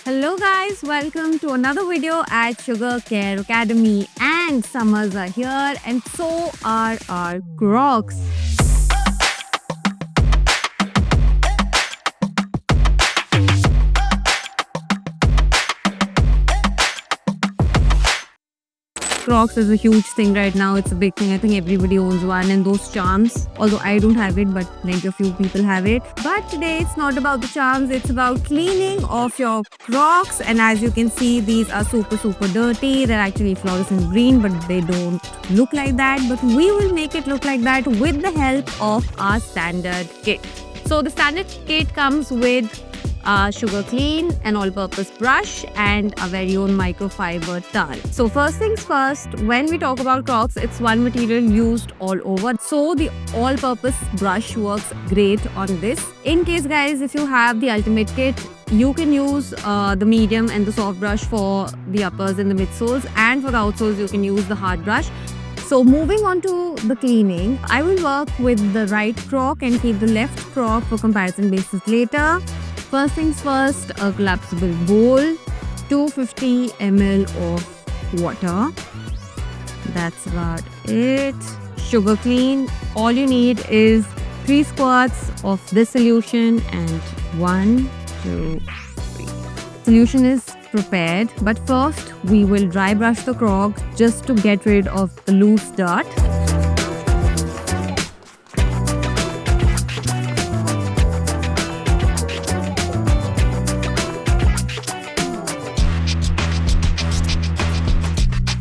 Hello guys, welcome to another video at SHOEGR Academy, and summers are here and so are our Crocs. Crocs is a huge thing right now. It's a big thing. I think everybody owns one, and those charms, although I don't have it, but plenty of few people have it. But today it's not about the charms, it's about cleaning of your Crocs. And as you can see, these are super dirty. They're actually fluorescent green, but they don't look like that. But we will make it look like that with the help of our standard kit. So the standard kit comes with SHOEGR Clean, an all-purpose brush, and a very own microfiber towel. So first things first, when we talk about Crocs, it's one material used all over. So the all-purpose brush works great on this. In case guys, if you have the ultimate kit, you can use the medium and the soft brush for the uppers and the midsoles, and for the outsoles you can use the hard brush. So moving on to the cleaning, I will work with the right Croc and keep the left Croc for comparison basis later. First things first, a collapsible bowl, 250 ml of water. That's about it. SHOEGR Clean. All you need is 3 squirts of this solution and 1, 2, 3. Solution is prepared, but first we will dry brush the Croc just to get rid of the loose dirt.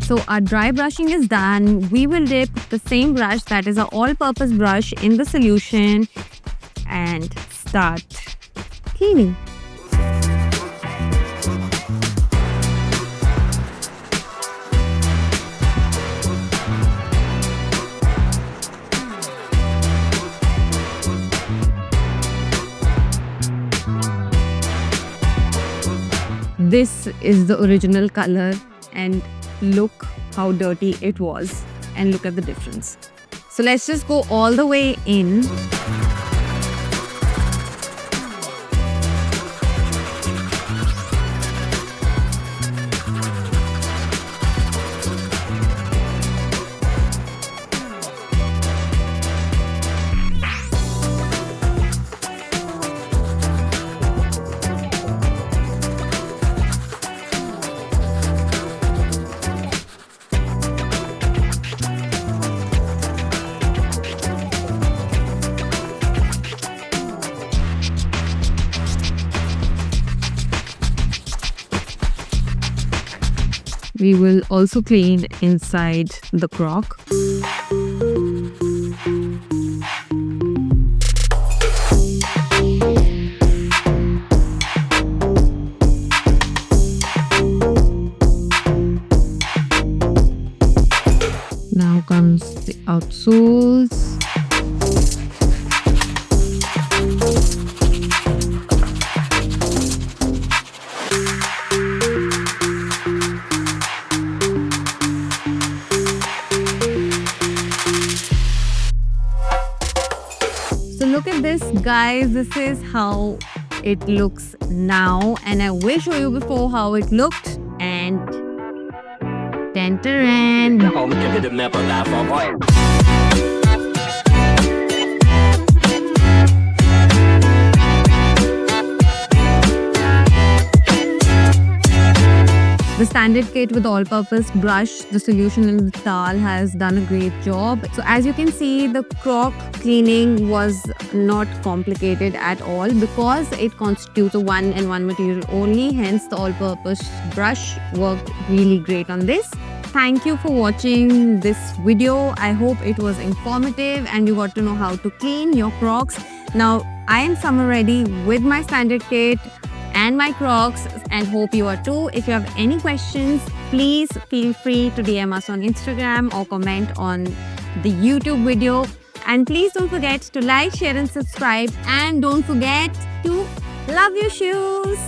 So our dry brushing is done. We will dip the same brush, that is an all-purpose brush, in the solution and start cleaning. This is the original color, and look how dirty it was, and look at the difference. So let's just go all the way in. We will also clean inside the Croc. Now comes the outsoles. So look at this guys, this is how it looks now, and I will show you before how it looked. And the standard kit with all-purpose brush, the solution and the towel has done a great job. So as you can see, the Croc cleaning was not complicated at all because it constitutes a one and one material only. Hence, the all-purpose brush worked really great on this. Thank you for watching this video. I hope it was informative and you got to know how to clean your Crocs. Now, I am summer ready with my standard kit and my Crocs, and hope you are too. If you have any questions, please feel free to DM us on Instagram or comment on the YouTube video. And please don't forget to like, share and subscribe, and don't forget to love your shoes.